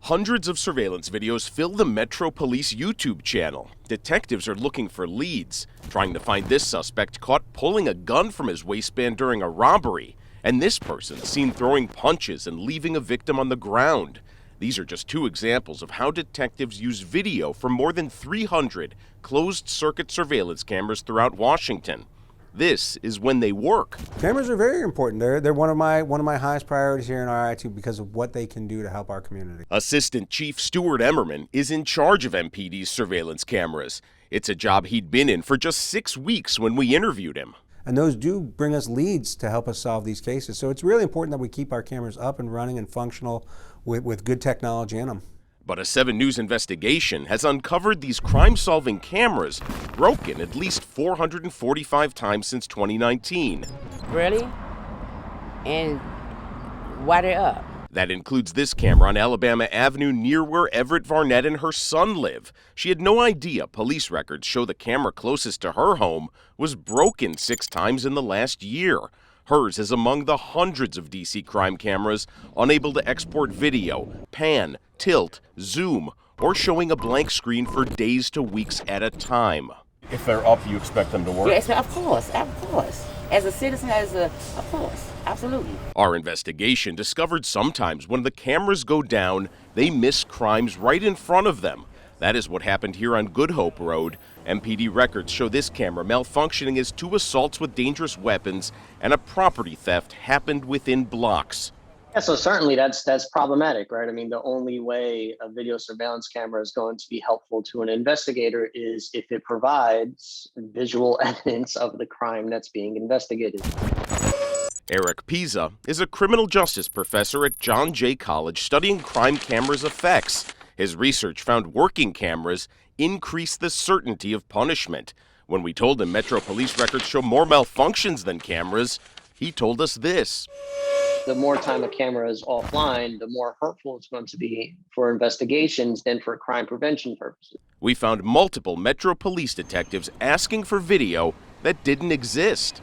Hundreds of surveillance videos fill the Metro Police YouTube channel. Detectives are looking for leads, trying to find this suspect caught pulling a gun from his waistband during a robbery, and this person seen throwing punches and leaving a victim on the ground. These are just two examples of how detectives use video from more than 300 closed-circuit surveillance cameras throughout Washington. This is when they work. Cameras are very important. They're one of my highest priorities here in RIT because of what they can do to help our community. Assistant Chief Stuart Emmerman is in charge of MPD's surveillance cameras. It's a job he'd been in for just 6 weeks when we interviewed him. And those do bring us leads to help us solve these cases. So it's really important that we keep our cameras up and running and functional with good technology in them. But a 7 News investigation has uncovered these crime-solving cameras broken at least 445 times since 2019. Really? And why they're up? That includes this camera on Alabama Avenue near where Everett Varnett and her son live. She had no idea police records show the camera closest to her home was broken 6 times in the last year. Hers is among the hundreds of DC crime cameras unable to export video, pan, tilt, zoom, or showing a blank screen for days to weeks at a time. If they're up, you expect them to work? Yes, of course. As a citizen, of course, absolutely. Our investigation discovered sometimes when the cameras go down, they miss crimes right in front of them. That is what happened here on Good Hope Road. MPD records show this camera malfunctioning as 2 assaults with dangerous weapons and a property theft happened within blocks. Yeah, so certainly that's problematic, right? I mean, the only way a video surveillance camera is going to be helpful to an investigator is if it provides visual evidence of the crime that's being investigated. Eric Pisa is a criminal justice professor at John Jay College studying crime cameras' effects. His research found working cameras increase the certainty of punishment. When we told him Metro Police records show more malfunctions than cameras, he told us this. The more time a camera is offline, the more hurtful it's going to be for investigations than for crime prevention purposes. We found multiple Metro Police detectives asking for video that didn't exist.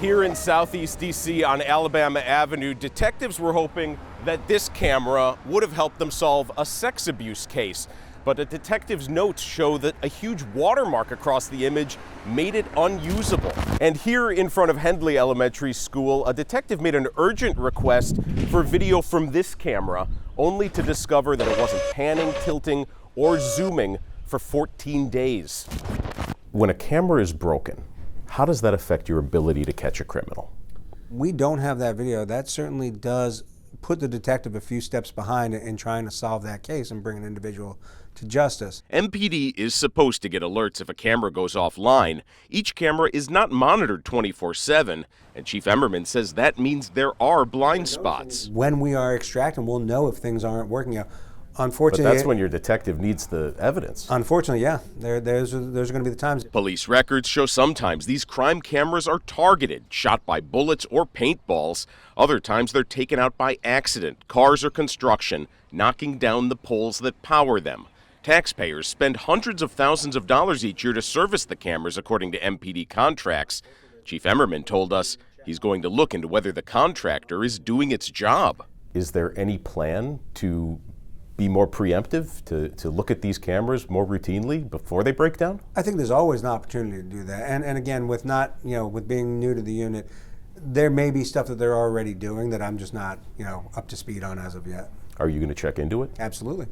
Here in Southeast DC on Alabama Avenue, detectives were hoping that this camera would have helped them solve a sex abuse case. But a detective's notes show that a huge watermark across the image made it unusable. And here in front of Hendley Elementary School, a detective made an urgent request for video from this camera, only to discover that it wasn't panning, tilting, or zooming for 14 days. When a camera is broken, how does that affect your ability to catch a criminal? We don't have that video. That certainly does put the detective a few steps behind in trying to solve that case and bring an individual to justice. MPD is supposed to get alerts if a camera goes offline. Each camera is not monitored 24/7, and Chief Emmerman says that means there are blind spots. When we are extracting, we'll know if things aren't working out. Unfortunately, but that's when your detective needs the evidence. Unfortunately, yeah. There's going to be the times. Police records show sometimes these crime cameras are targeted, shot by bullets or paintballs. Other times they're taken out by accident, cars or construction, knocking down the poles that power them. Taxpayers spend hundreds of thousands of dollars each year to service the cameras, according to MPD contracts. Chief Emmerman told us he's going to look into whether the contractor is doing its job. Is there any plan to be more preemptive, to look at these cameras more routinely before they break down? I think there's always an opportunity to do that. And again, with with being new to the unit, there may be stuff that they're already doing that I'm just not, up to speed on as of yet. Are you going to check into it? Absolutely.